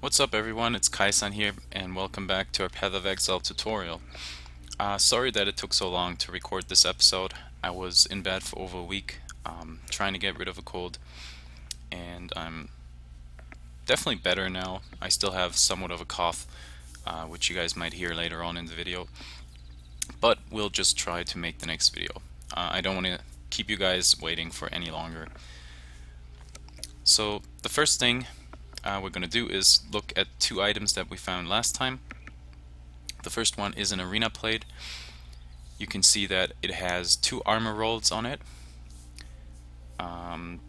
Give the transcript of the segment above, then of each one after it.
What's up everyone, it's Kai-san here and welcome back to our Path of Exile tutorial. Sorry that it took so long to record this episode. I was in bed for over a week, trying to get rid of a cold, and I'm definitely better now. I still have somewhat of a cough, which you guys might hear later on in the video, but we'll just try to make the next video. I don't want to keep you guys waiting for any longer. So the first thing we're going to do is look at two items that we found last time. The first one is an arena plate. You can see that it has two armor rolls on it.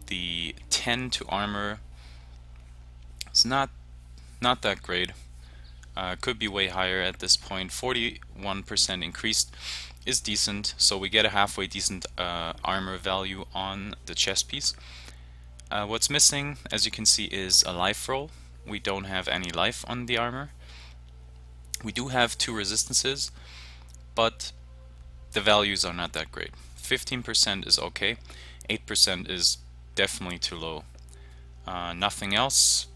The 10 to armor is not that great. Could be way higher at this point. 41% increased is decent, so we get a halfway decent armor value on the chest piece. What's missing, as you can see, is a life roll. We don't have any life on the armor. We do have two resistances, but the values are not that great. 15% is okay, 8% is definitely too low. Nothing else.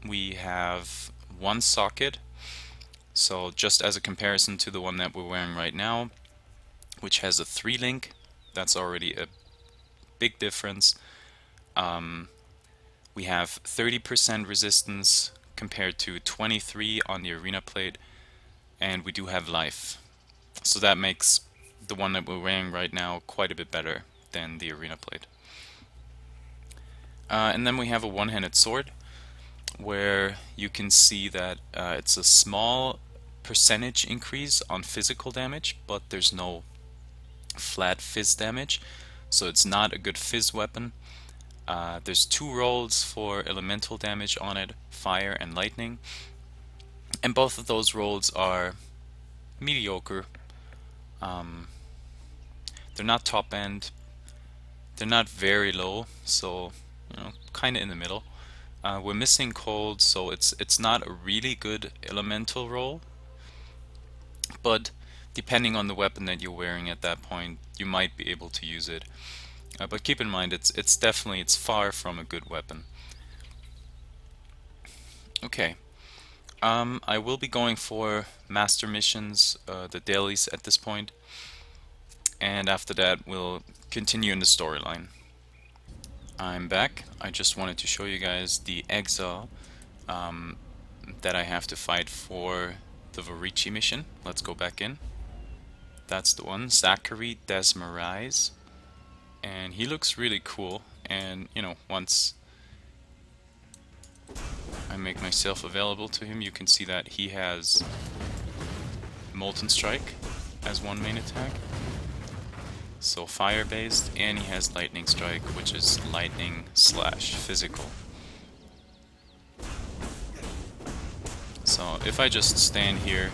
We have one socket, so just as a comparison to the one that we're wearing right now, which has a 3 link, that's already a big difference. We have 30% resistance compared to 23 on the arena plate, and we do have life. So that makes the one that we're wearing right now quite a bit better than the arena plate. And then we have a one-handed sword, where you can see that it's a small percentage increase on physical damage, but there's no flat fizz damage, so it's not a good fizz weapon. There's two rolls for elemental damage on it, fire and lightning, and both of those rolls are mediocre. They're not top end, they're not very low, so kind of in the middle. We're missing cold, so it's not a really good elemental roll, but depending on the weapon that you're wearing at that point, you might be able to use it. But keep in mind, it's far from a good weapon. Okay, I will be going for master missions, the dailies at this point, and after that we'll continue in the storyline. I'm back. I just wanted to show you guys the Exile that I have to fight for the Varici mission. Let's go back in. That's the one, Zachary Desmarais, and he looks really cool. And once I make myself available to him, you can see that he has Molten Strike as one main attack, so fire based, and he has Lightning Strike, which is lightning slash physical. So if I just stand here,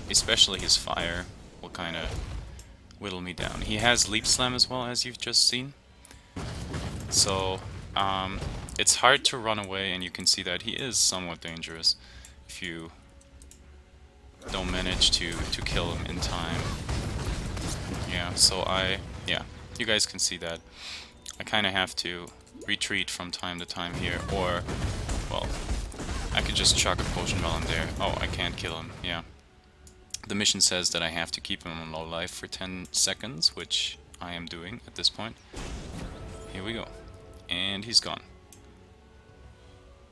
especially his fire will kind of whittle me down. He has Leap Slam as well, as you've just seen, so it's hard to run away, and you can see that he is somewhat dangerous if you don't manage to kill him in time. Yeah, so you guys can see that I kind of have to retreat from time to time here, or, well, I could just chuck a potion while I'm there. Oh, I can't kill him, yeah. The mission says that I have to keep him on low life for 10 seconds, which I am doing at this point. Here we go. And he's gone.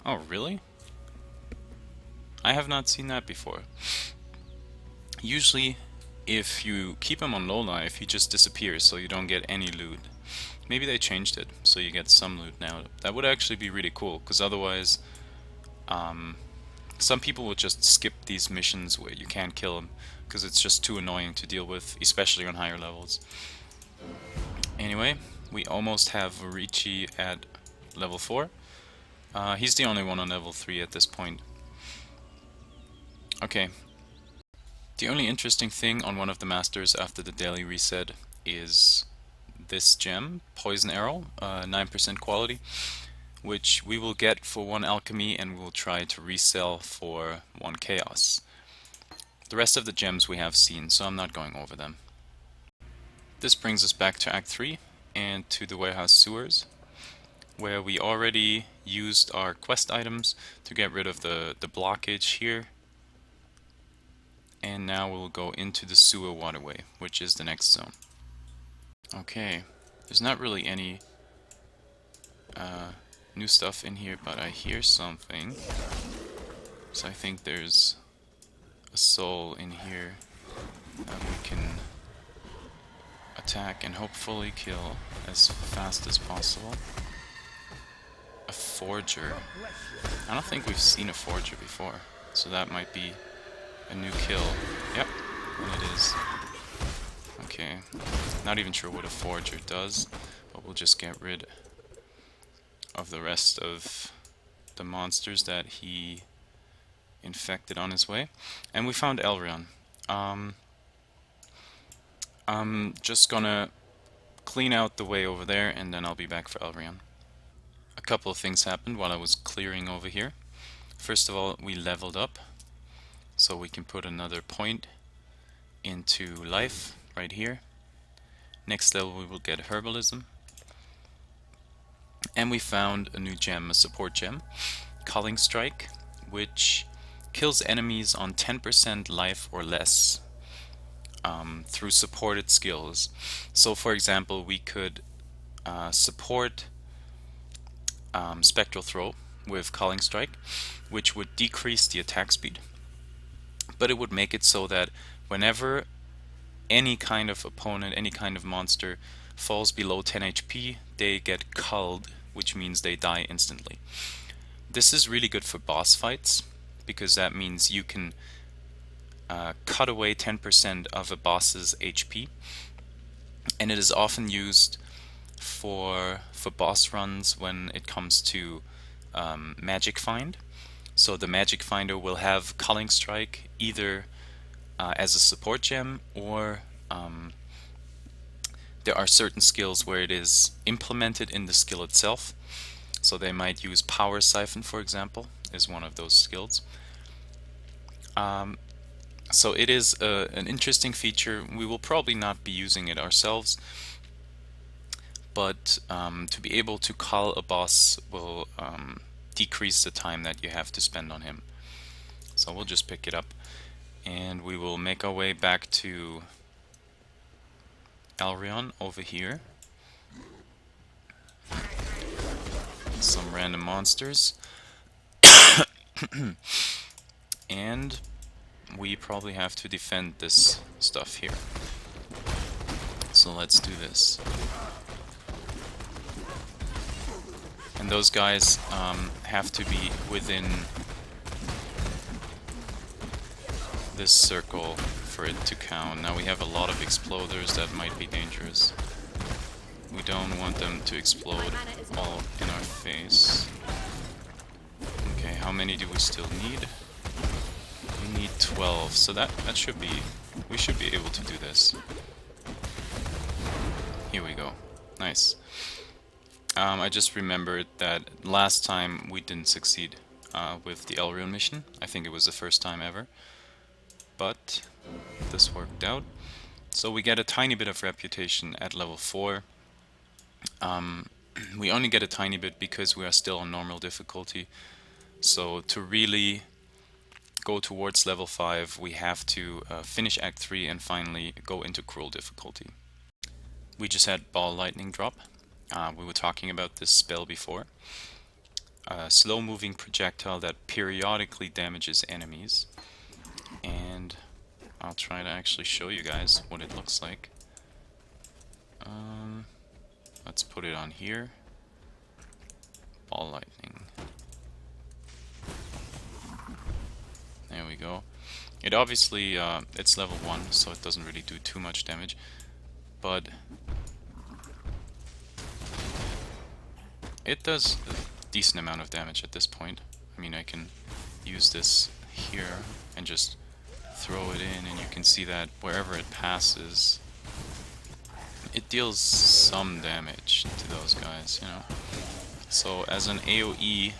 Oh, really? I have not seen that before. Usually, if you keep him on low life, he just disappears, so you don't get any loot. Maybe they changed it, so you get some loot now. That would actually be really cool, because otherwise, some people will just skip these missions where you can't kill him, because it's just too annoying to deal with, especially on higher levels. Anyway, we almost have Varici at level 4. He's the only one on level 3 at this point. Okay. The only interesting thing on one of the masters after the daily reset is this gem, Poison Arrow, 9% quality, which we will get for 1 alchemy, and we will try to resell for 1 chaos. The rest of the gems we have seen, so I'm not going over them. This brings us back to Act 3 and to the warehouse sewers. where we already used our quest items to get rid of the blockage here. And now we'll go into the sewer waterway, which is the next zone. Okay, there's not really any new stuff in here, but I hear something. So I think there's a soul in here that we can attack and hopefully kill as fast as possible. A forger. I don't think we've seen a forger before, so that might be a new kill. Yep, and it is. Okay, not even sure what a forger does, but we'll just get rid of the rest of the monsters that he infected on his way. And we found Elrion. I'm just gonna clean out the way over there and then I'll be back for Elrion. A couple of things happened while I was clearing over here. First of all, we leveled up, so we can put another point into life right here. Next level we will get herbalism. And we found a new gem, a support gem, Culling Strike, which kills enemies on 10% life or less through supported skills. So for example, we could support Spectral Throw with Culling Strike, which would decrease the attack speed, but it would make it so that whenever any kind of opponent, any kind of monster falls below 10 HP, they get culled, which means they die instantly. This is really good for boss fights, because that means you can cut away 10% of a boss's HP, and it is often used for boss runs when it comes to Magic Find. So the Magic Finder will have Culling Strike either as a support gem, or there are certain skills where it is implemented in the skill itself. So they might use Power Siphon, for example, is one of those skills. So it is an interesting feature. We will probably not be using it ourselves, but to be able to cull a boss will decrease the time that you have to spend on him. So we'll just pick it up and we will make our way back to Elrion over here. Some random monsters. And we probably have to defend this stuff here. So let's do this. And those guys have to be within this circle for it to count. Now we have a lot of exploders that might be dangerous. We don't want them to explode all in our face. Okay, how many do we still need? We need 12, so that should be... we should be able to do this. Here we go. Nice. I just remembered that last time we didn't succeed with the Elrion mission. I think it was the first time ever. But this worked out. So we get a tiny bit of reputation at level 4. We only get a tiny bit because we are still on normal difficulty. So to really go towards level 5, we have to finish Act 3 and finally go into Cruel difficulty. We just had Ball Lightning drop. We were talking about this spell before. A slow-moving projectile that periodically damages enemies. And I'll try to actually show you guys what it looks like. Let's put it on here. Ball Lightning. There we go. It obviously, it's level 1, so it doesn't really do too much damage. But it does a decent amount of damage at this point. I mean, I can use this here and just throw it in, and you can see that wherever it passes, it deals some damage to those guys, you know. So as an AoE,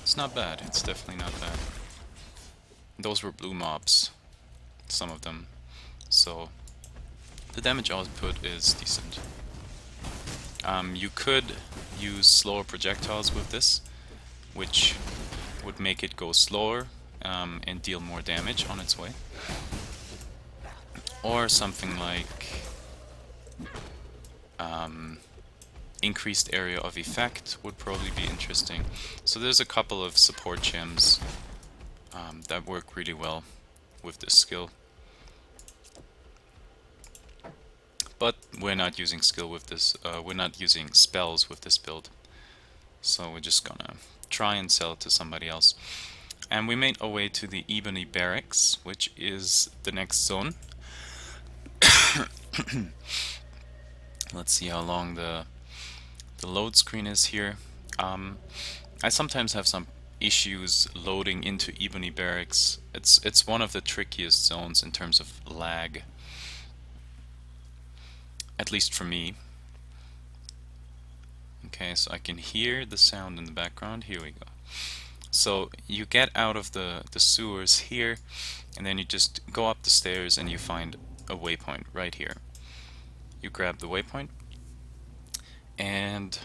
it's not bad. It's definitely not bad. Those were blue mobs, some of them. So the damage output is decent. You could use slower projectiles with this, which would make it go slower and deal more damage on its way. Or something like increased area of effect would probably be interesting. So there's a couple of support gems that work really well with this skill. But we're not using skill with this. We're not using spells with this build. So we're just gonna try and sell it to somebody else. And we made our way to the Ebony Barracks, which is the next zone. Let's see how long the load screen is here. I sometimes have some issues loading into Ebony Barracks. It's one of the trickiest zones in terms of lag, at least for me. Okay, so I can hear the sound in the background. Here we go. So you get out of the sewers here, and then you just go up the stairs and you find a waypoint right here. You grab the waypoint, and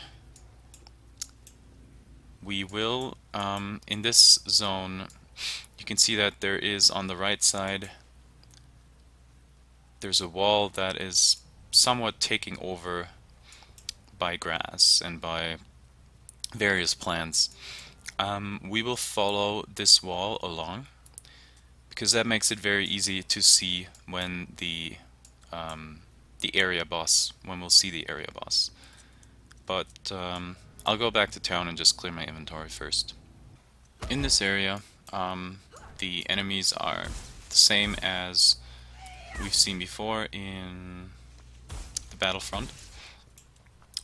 we will, in this zone, you can see that there is on the right side, there's a wall that is somewhat taking over by grass and by various plants. We will follow this wall along because that makes it very easy to see when the area boss, when we'll see the area boss. But I'll go back to town and just clear my inventory first. In this area, the enemies are the same as we've seen before in the Battlefront.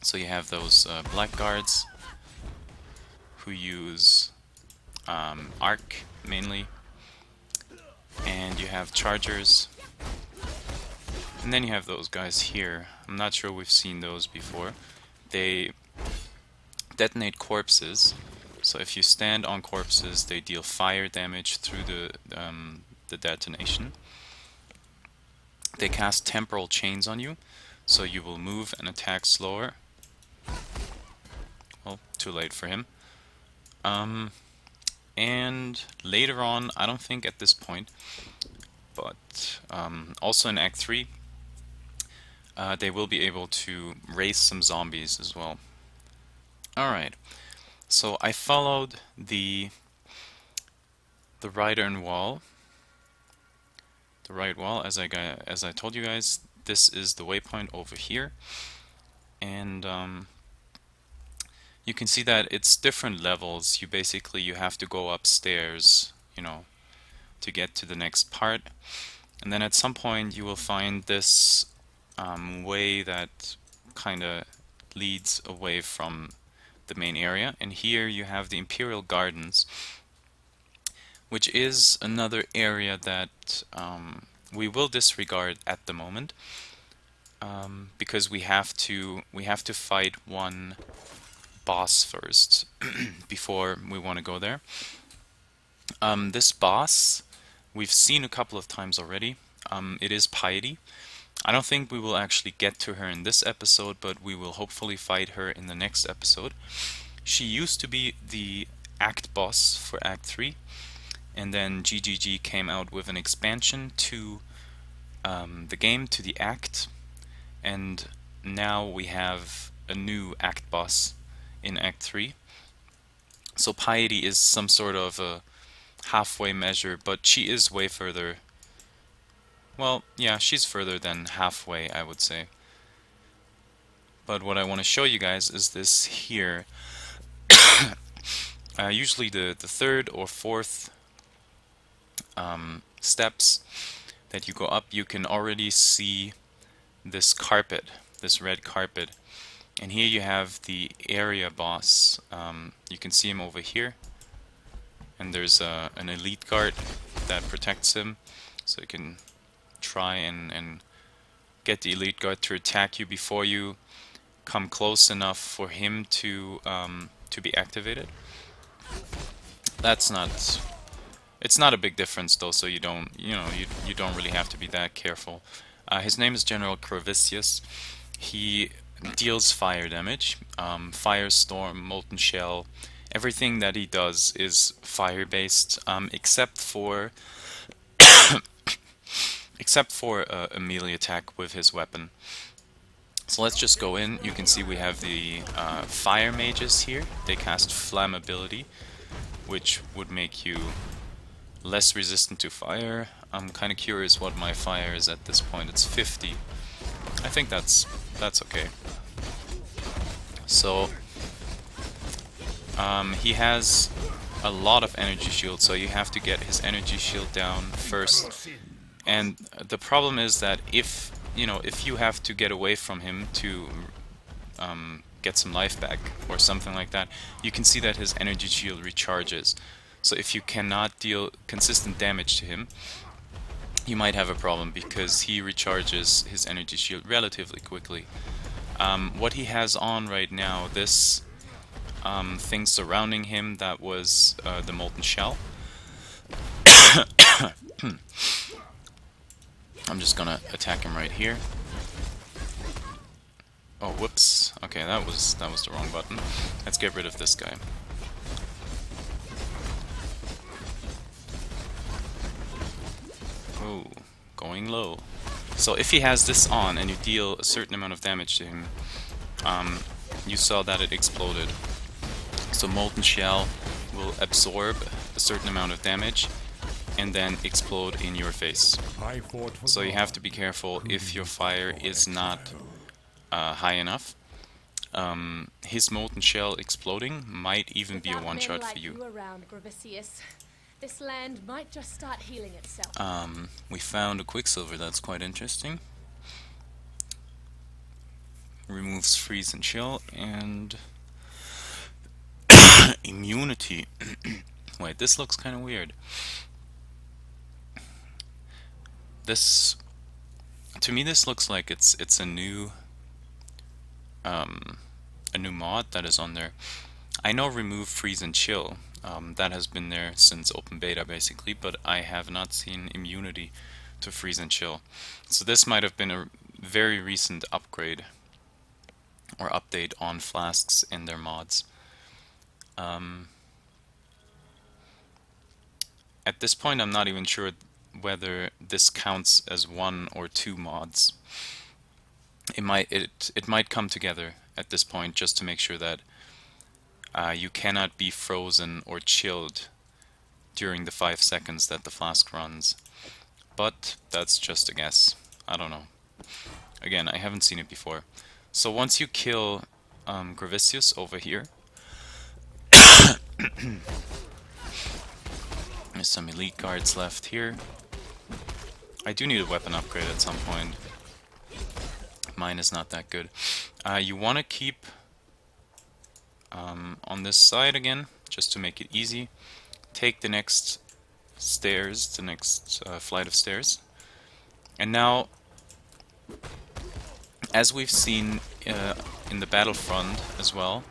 So you have those blackguards who use arc mainly, and you have chargers, and then you have those guys here. I'm not sure we've seen those before. They detonate corpses, so if you stand on corpses they deal fire damage through the detonation. They cast temporal chains on you, so you will move and attack slower. Well, too late for him. And later on, I don't think at this point, but also in Act 3, they will be able to raise some zombies as well. Alright, so I followed the right wall. The right wall, as I told you guys, this is the waypoint over here, and you can see that it's different levels. You have to go upstairs, you know, to get to the next part, and then at some point you will find this way that kind of leads away from the main area, and here you have the Imperial Gardens, which is another area that we will disregard at the moment, because we have to fight one boss first before we want to go there. This boss we've seen a couple of times already. It is Piety. I don't think we will actually get to her in this episode, but we will hopefully fight her in the next episode. She used to be the Act boss for Act 3, and then GGG came out with an expansion to the game, to the Act, and now we have a new Act boss in Act 3. So Piety is some sort of a halfway measure, but she is way further. Well, yeah, she's further than halfway, I would say. But what I want to show you guys is this here. Usually the third or fourth steps that you go up, you can already see this carpet, this red carpet. And here you have the area boss. You can see him over here. And there's an elite guard that protects him. So you can try and get the elite guard to attack you before you come close enough for him to be activated. It's not a big difference though, so you don't really have to be that careful. His name is General Crovisius. He deals fire damage, firestorm, molten shell. Everything that he does is fire based, except for a melee attack with his weapon. So let's just go in. You can see we have the fire mages here. They cast flammability, which would make you less resistant to fire. I'm kind of curious what my fire is at this point. It's 50. I think that's okay. So he has a lot of energy shield, so you have to get his energy shield down first. And the problem is that if you have to get away from him to get some life back or something like that, you can see that his energy shield recharges. So if you cannot deal consistent damage to him, you might have a problem because he recharges his energy shield relatively quickly. What he has on right now, this thing surrounding him, that was the molten shell. I'm just gonna attack him right here. Oh, whoops. Okay, that was the wrong button. Let's get rid of this guy. Oh, going low. So if he has this on and you deal a certain amount of damage to him, you saw that it exploded. So molten shell will absorb a certain amount of damage and then explode in your face. So you have to be careful if your fire is not high enough. His molten shell exploding might even be a one-shot for you. This land might just start healing itself. We found a Quicksilver that's quite interesting. Removes freeze and chill and immunity. Wait, this looks kind of weird. This, to me, this looks like it's a new mod that is on there. I know remove freeze and chill. That has been there since open beta basically, but I have not seen immunity to freeze and chill. So this might have been a very recent upgrade or update on flasks in their mods. At this point I'm not even sure whether this counts as one or two mods. It might come together at this point just to make sure that you cannot be frozen or chilled during the 5 seconds that the flask runs. But that's just a guess. I don't know. Again, I haven't seen it before. So once you kill Gravicius over here, there's some elite guards left here. I do need a weapon upgrade at some point. Mine is not that good. You want to keep on this side again, just to make it easy. Take the next stairs, the next flight of stairs. And now, as we've seen in the Battlefront as well,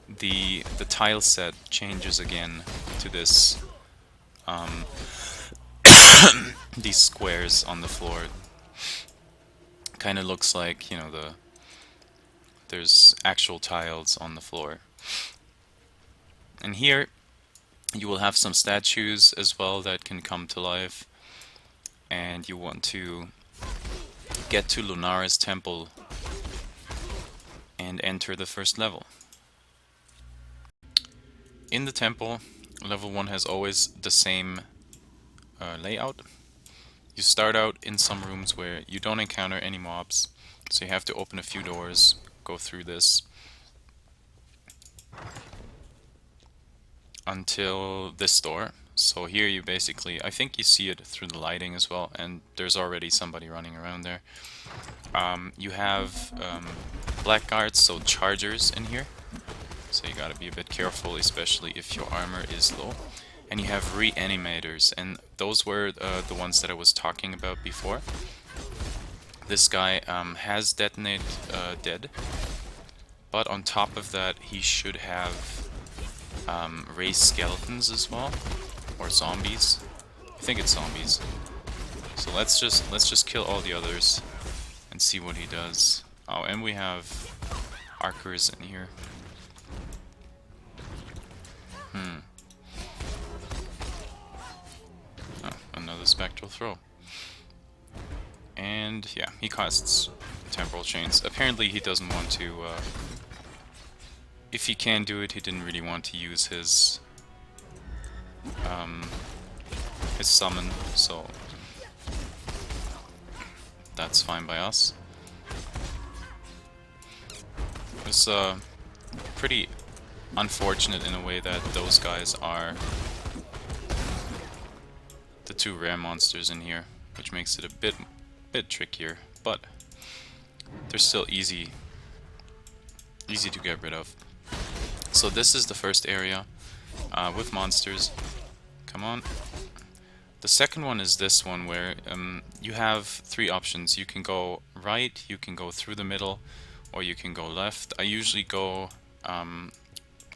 the tile set changes again to this these squares on the floor. Kind of looks like, you know, there's actual tiles on the floor. And here you will have some statues as well that can come to life, and you want to get to Lunara's temple and enter the first level. In the temple, level 1 has always the same layout. You start out in some rooms where you don't encounter any mobs, so you have to open a few doors, go through this until this door. So here you basically, I think you see it through the lighting as well, and there's already somebody running around there. You have black guards, so chargers in here, so you gotta be a bit careful, especially if your armor is low. And you have reanimators, and those were the ones that I was talking about before. This guy has detonate dead, but on top of that he should have raised skeletons as well, or zombies. I think it's zombies. So let's just kill all the others and see what he does. Oh, and we have archers in here. Oh, another spectral throw. And yeah, he casts temporal chains. Apparently he doesn't want to, if he can do it, he didn't really want to use his summon, so that's fine by us. It's pretty unfortunate in a way that those guys are the two rare monsters in here, which makes it a bit trickier, but they're still easy to get rid of. So this is the first area with monsters. Come on. The second one is this one where you have three options. You can go right, you can go through the middle, or you can go left. I usually go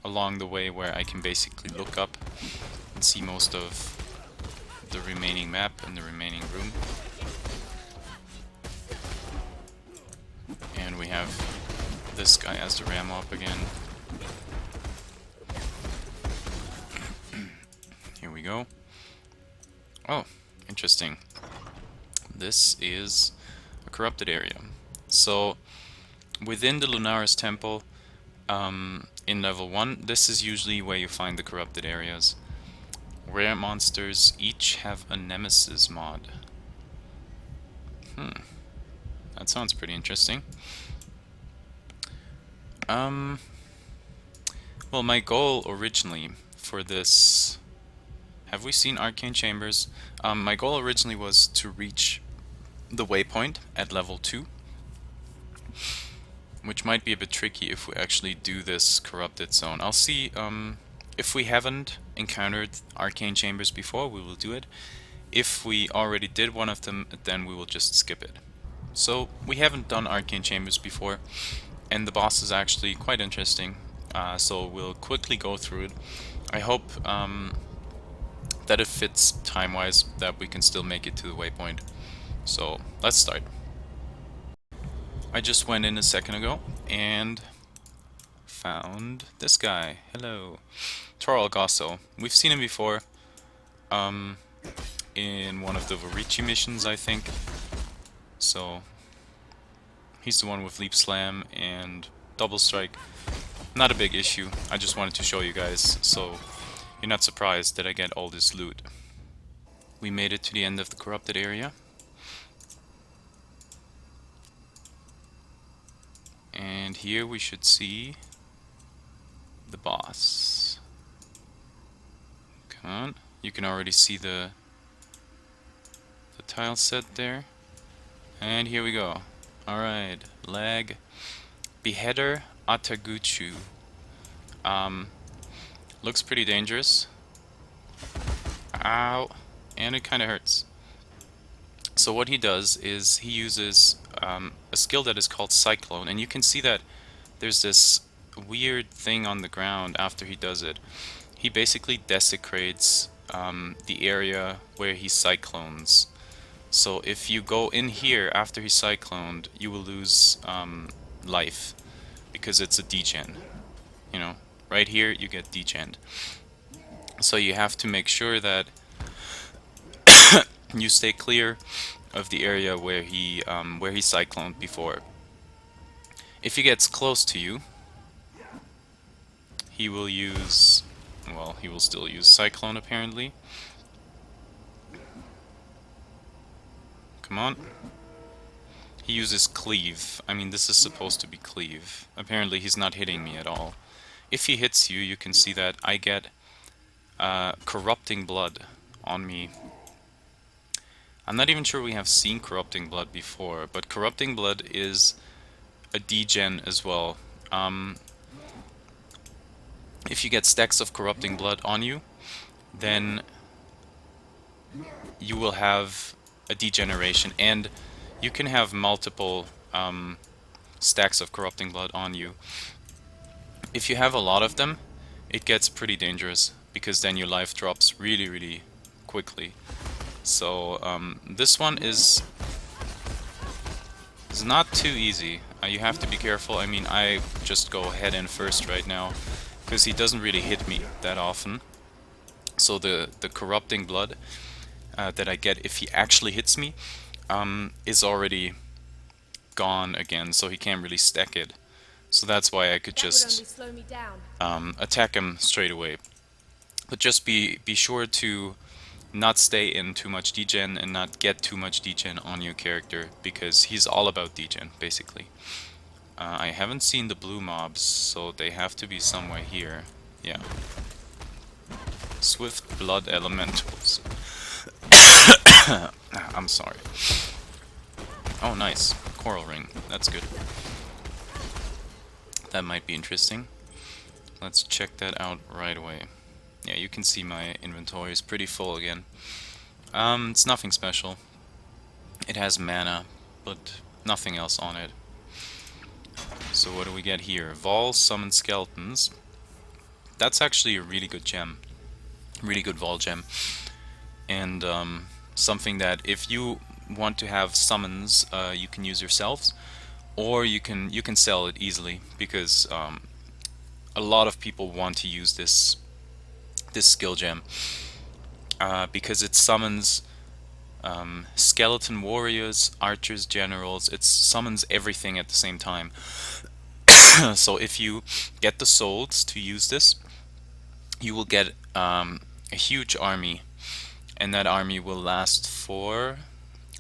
along the way where I can basically look up and see most of the remaining map and the remaining room. And we have this guy as the ram up again. Here we go. Oh, interesting. This is a corrupted area. So within the Lunaris Temple, in level 1, this is usually where you find the corrupted areas. Rare monsters each have a nemesis mod. That sounds pretty interesting. Well, my goal originally for this... Have we seen Arcane Chambers? My goal originally was to reach the waypoint at level 2. Which might be a bit tricky if we actually do this corrupted zone. I'll see if we haven't encountered Arcane Chambers before, we will do it. If we already did one of them, then we will just skip it. So we haven't done Arcane Chambers before, and the boss is actually quite interesting. So we'll quickly go through it. I hope that it fits time-wise, that we can still make it to the waypoint. So let's start. I just went in a second ago and found this guy. Hello. Tor Algasso. We've seen him before in one of the Vorici missions, I think. So he's the one with Leap Slam and Double Strike. Not a big issue. I just wanted to show you guys so you're not surprised that I get all this loot. We made it to the end of the corrupted area. And here we should see the boss. Come on. You can already see the tile set there. And here we go. Alright. Lag. Beheader Ataguchu. Looks pretty dangerous. Ow. And it kind of hurts. So what he does is he uses a skill that is called Cyclone, and you can see that there's this weird thing on the ground after he does it. He basically desecrates the area where he cyclones. So if you go in here after he cycloned, you will lose life because it's a degen. You know, right here you get degened. So you have to make sure that you stay clear of the area where he cycloned before. If he gets close to you, he will use, well, he will still use Cyclone apparently. Come on. He uses Cleave. I mean, this is supposed to be Cleave. Apparently he's not hitting me at all. If he hits you, you can see that I get Corrupting Blood on me. I'm not even sure we have seen Corrupting Blood before, but Corrupting Blood is a degen as well. If you get stacks of Corrupting Blood on you, then you will have a degeneration, and you can have multiple stacks of Corrupting Blood on you. If you have a lot of them, it gets pretty dangerous, because then your life drops really, really quickly. So this one is not too easy. You have to be careful. I mean, I just go head in first right now because he doesn't really hit me that often. So the corrupting blood that I get if he actually hits me is already gone again, so he can't really stack it. So that's why I could That would just only slow me down. attack him straight away. But just be sure to not stay in too much degen and not get too much degen on your character, because he's all about degen, basically. I haven't seen the blue mobs, so they have to be somewhere here. Yeah. Swift blood elementals. I'm sorry. Oh, nice. Coral ring. That's good. That might be interesting. Let's check that out right away. Yeah, you can see my inventory is pretty full again. It's nothing special. It has mana, but nothing else on it. So what do we get here? Vol summon skeletons. That's actually a really good gem. Really good Vol gem. And something that if you want to have summons, you can use yourselves, or you can sell it easily, because a lot of people want to use this skill gem because it summons skeleton warriors, archers, generals. It summons everything at the same time. So if you get the souls to use this, you will get a huge army, and that army will last for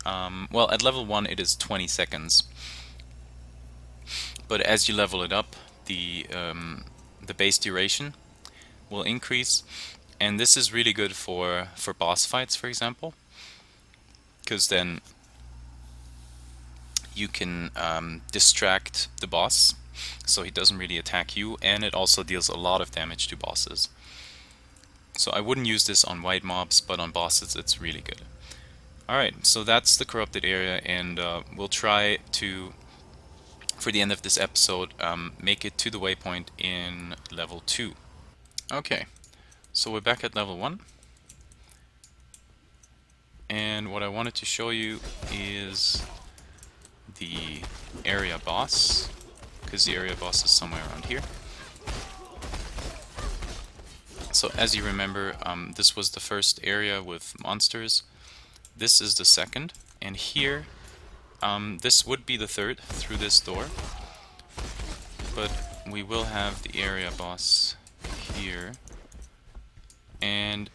well, at level 1 it is 20 seconds, but as you level it up, the base duration will increase, and this is really good for boss fights, for example, because then you can distract the boss so he doesn't really attack you, and it also deals a lot of damage to bosses. So I wouldn't use this on white mobs, but on bosses it's really good. Alright, so that's the corrupted area, and we'll try to, for the end of this episode, make it to the waypoint in level 2. Okay, so we're back at level 1. And what I wanted to show you is the area boss, because the area boss is somewhere around here. So as you remember, this was the first area with monsters. This is the second, and here, this would be the third through this door. But we will have the area boss here, and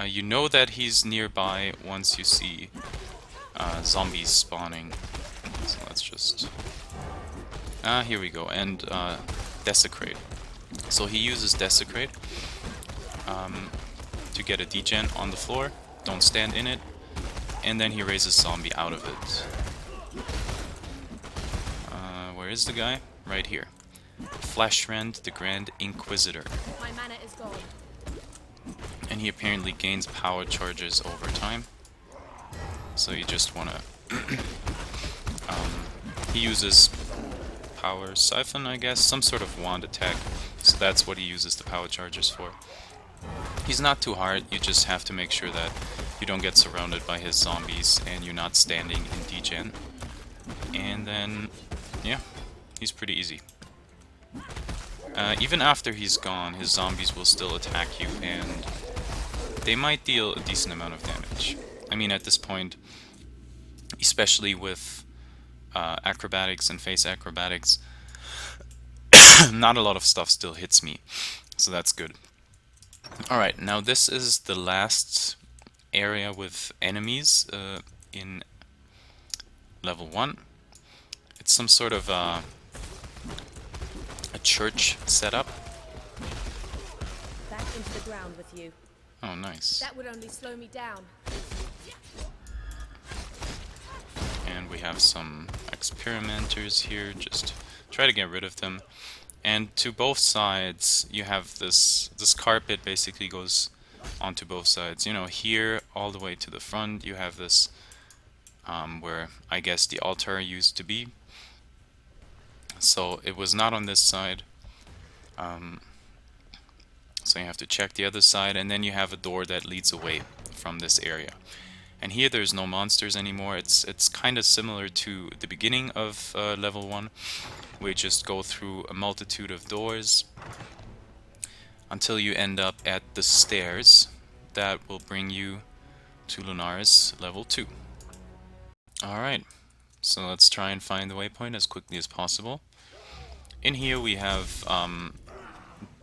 you know that he's nearby once you see zombies spawning. So let's just... here we go, and Desecrate. So he uses Desecrate to get a degen on the floor, don't stand in it, and then he raises zombie out of it. Where is the guy? Right here. Fleshrend, the Grand Inquisitor. My mana is gone. And he apparently gains power charges over time. So you just wanna... he uses power siphon, I guess, some sort of wand attack. So that's what he uses the power charges for. He's not too hard, you just have to make sure that you don't get surrounded by his zombies and you're not standing in degen. And then, yeah, he's pretty easy. Even after he's gone, his zombies will still attack you, and they might deal a decent amount of damage. I mean, at this point, especially with acrobatics and face acrobatics, not a lot of stuff still hits me, so that's good. Alright, now this is the last area with enemies in level 1. It's some sort of a church setup. Back into the ground with you. Oh, nice. That would only slow me down. And we have some experimenters here, just try to get rid of them. And to both sides you have this carpet basically goes onto both sides. You know, here all the way to the front you have this where I guess the altar used to be. So it was not on this side. So you have to check the other side, and then you have a door that leads away from this area. And here there's no monsters anymore. It's kind of similar to the beginning of level 1. We just go through a multitude of doors until you end up at the stairs that will bring you to Lunaris level 2. Alright, so let's try and find the waypoint as quickly as possible. In here we have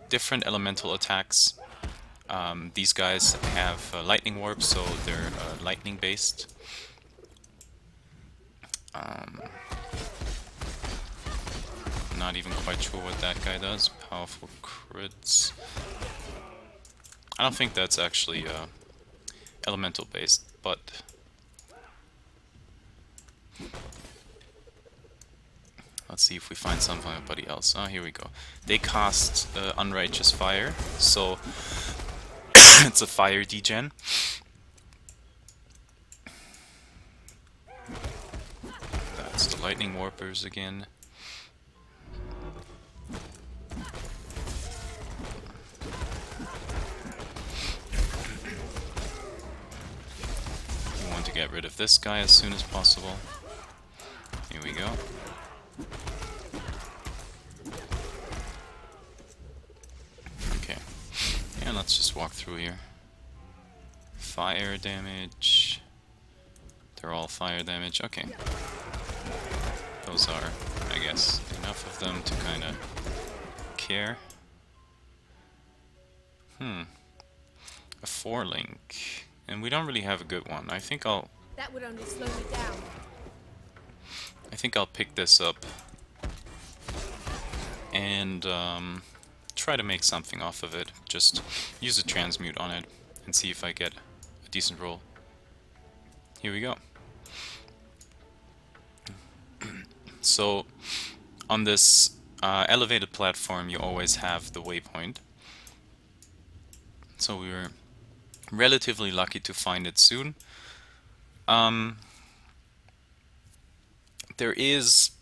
different elemental attacks. These guys have lightning warp, so they're lightning based. Not even quite sure what that guy does. Powerful crits. I don't think that's actually elemental based, but let's see if we find somebody else. Oh, here we go. They cast Unrighteous Fire, so it's a fire degen. That's the lightning warpers again. We want to get rid of this guy as soon as possible. Here we go. Okay. And let's just walk through here. Fire damage. They're all fire damage. Okay. Those are, I guess, enough of them to kind of care. A 4-link. And we don't really have a good one. I think I'll That would only slow me down. pick this up and try to make something off of it. Just use a transmute on it and see if I get a decent roll. Here we go. So on this elevated platform you always have the waypoint. So we were relatively lucky to find it soon. There is...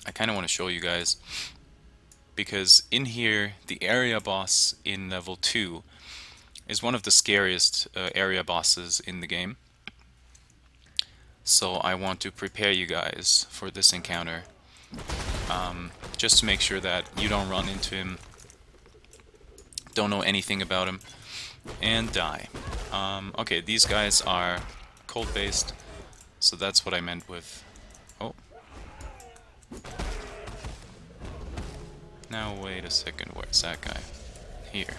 I kind of want to show you guys, because in here the area boss in level 2 is one of the scariest area bosses in the game. So I want to prepare you guys for this encounter, just to make sure that you don't run into him, don't know anything about him, and die. Okay, these guys are cold based, so that's what I meant with... Oh. Now wait a second, where's that guy? Here.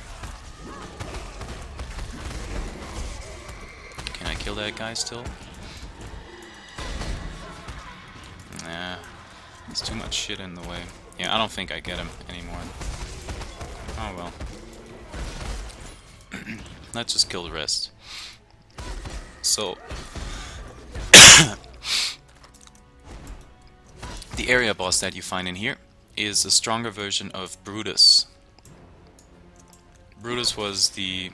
Can I kill that guy still? Nah, there's too much shit in the way. Yeah, I don't think I get him anymore. Oh well. Let's just kill the rest. So, the area boss that you find in here is a stronger version of Brutus. Brutus was the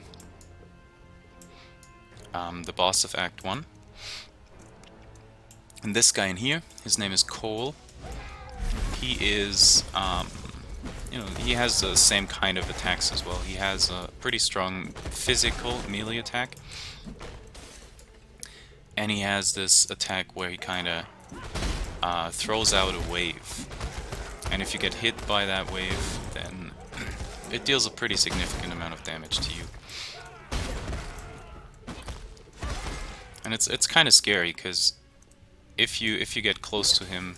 boss of Act 1. And this guy in here, his name is Cole. He is, you know, he has the same kind of attacks as well. He has a pretty strong physical melee attack. And he has this attack where he kind of throws out a wave. And if you get hit by that wave, then it deals a pretty significant amount of damage to you. And it's kind of scary, because if you get close to him,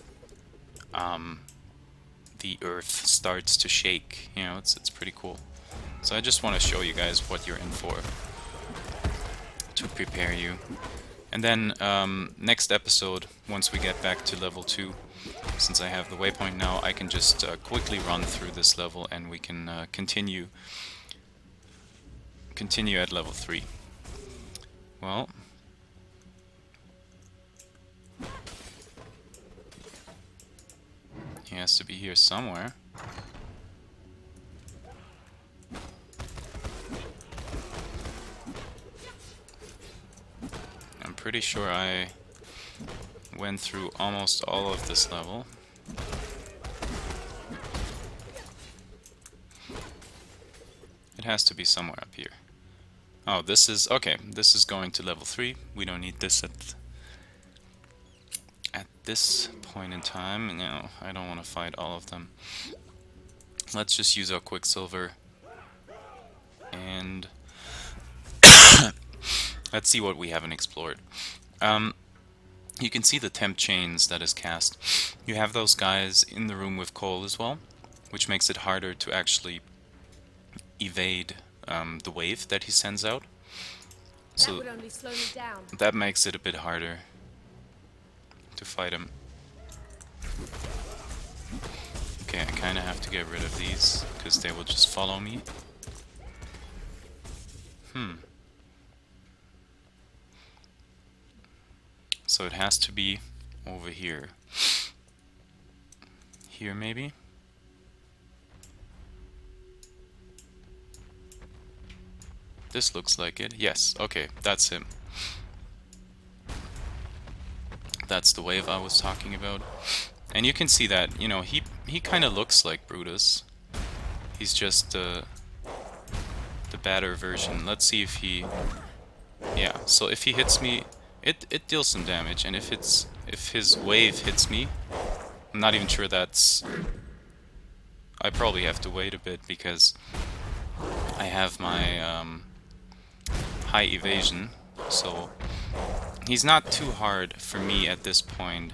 the earth starts to shake. You know, it's pretty cool. So I just want to show you guys what you're in for, to prepare you. And then next episode, once we get back to level 2, since I have the waypoint now, I can just quickly run through this level and we can continue at level 3. Well, he has to be here somewhere. I'm pretty sure I went through almost all of this level. It has to be somewhere up here. Oh, this is okay. This is going to level 3. We don't need this at this point in time. No, I don't want to fight all of them. Let's just use our Quicksilver and let's see what we haven't explored. You can see the temp chains that is cast. You have those guys in the room with Cole as well, which makes it harder to actually evade the wave that he sends out. That So would only slow me down. that makes it a bit harder to fight him. Okay, I kind of have to get rid of these, because they will just follow me. So it has to be over here. Here, maybe? This looks like it. Yes, okay, that's him. That's the wave I was talking about. And you can see that, you know, he kind of looks like Brutus. He's just the badder version. Let's see if he... Yeah, so if he hits me, it deals some damage, and if his wave hits me, I'm not even sure that's... I probably have to wait a bit because I have my high evasion, so he's not too hard for me at this point.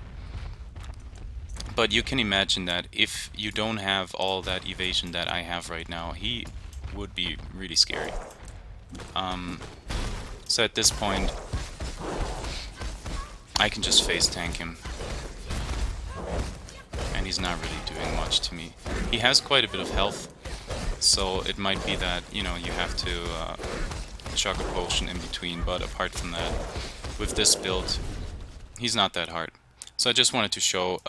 But you can imagine that if you don't have all that evasion that I have right now, he would be really scary. So at this point, I can just face tank him. And he's not really doing much to me. He has quite a bit of health, so it might be that, you know, you have to chuck a potion in between, but apart from that, with this build, he's not that hard. So I just wanted to show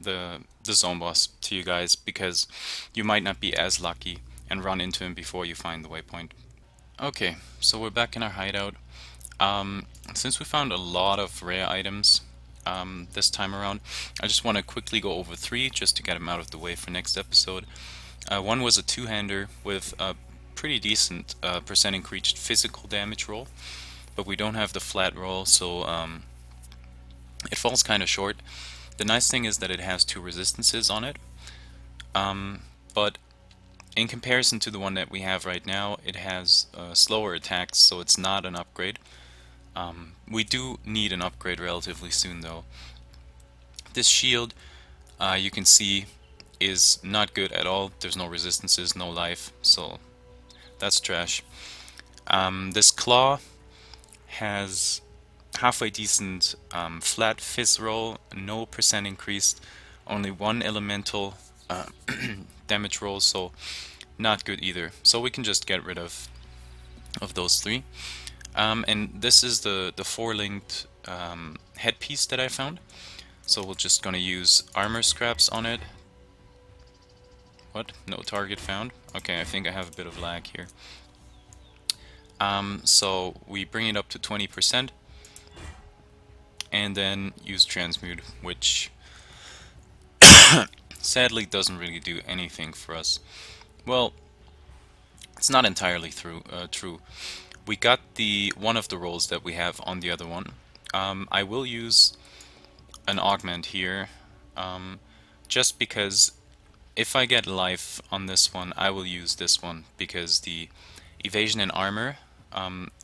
the zone boss to you guys, because you might not be as lucky and run into him before you find the waypoint. Okay, so we're back in our hideout. Since we found a lot of rare items this time around, I just want to quickly go over 3 just to get them out of the way for next episode. One was a two-hander with a pretty decent percent increased physical damage roll, but we don't have the flat roll, so it falls kind of short. The nice thing is that it has 2 resistances on it, but in comparison to the one that we have right now, it has slower attacks, so it's not an upgrade. We do need an upgrade relatively soon though. This shield, you can see, is not good at all. There's no resistances, no life, so that's trash. This claw has halfway decent flat fizz roll, no percent increased, only 1 elemental damage roll, so not good either. So we can just get rid of those 3. And this is the 4-linked headpiece that I found. So we're just gonna use armor scraps on it. What? No target found? Okay, I think I have a bit of lag here. So we bring it up to 20% and then use transmute, which sadly doesn't really do anything for us. Well, it's not entirely true. We got one of the rolls that we have on the other one. I will use an augment here, just because if I get life on this one, I will use this one, because the evasion and armor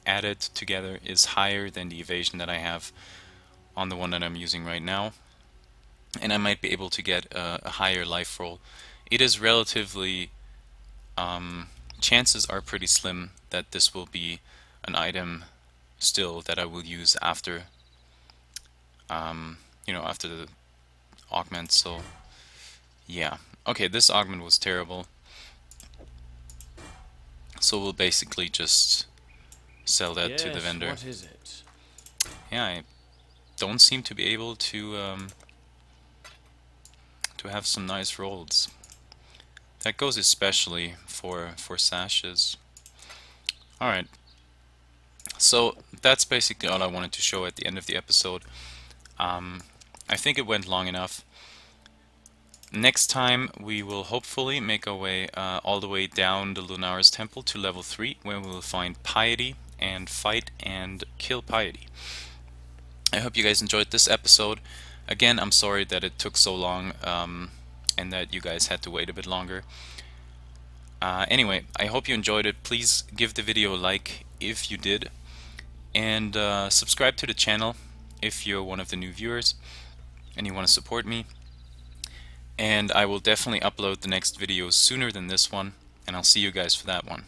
added together is higher than the evasion that I have on the one that I'm using right now, and I might be able to get a higher life roll. It is relatively, chances are pretty slim that this will be an item still that I will use after, you know, after the augment. So yeah, okay, this augment was terrible, so we'll basically just sell that to the vendor. What is it? Yeah, I don't seem to be able to have some nice rolls. That goes especially for sashes. Alright, so that's basically all I wanted to show at the end of the episode. I think it went long enough. Next time we will hopefully make our way all the way down the Lunaris Temple to level 3, where we will find Piety and fight and kill piety. I hope you guys enjoyed this episode. Again, I'm sorry that it took so long and that you guys had to wait a bit longer. Anyway, I hope you enjoyed it. Please give the video a like if you did, and subscribe to the channel if you're one of the new viewers and you want to support me. And I will definitely upload the next video sooner than this one, and I'll see you guys for that one.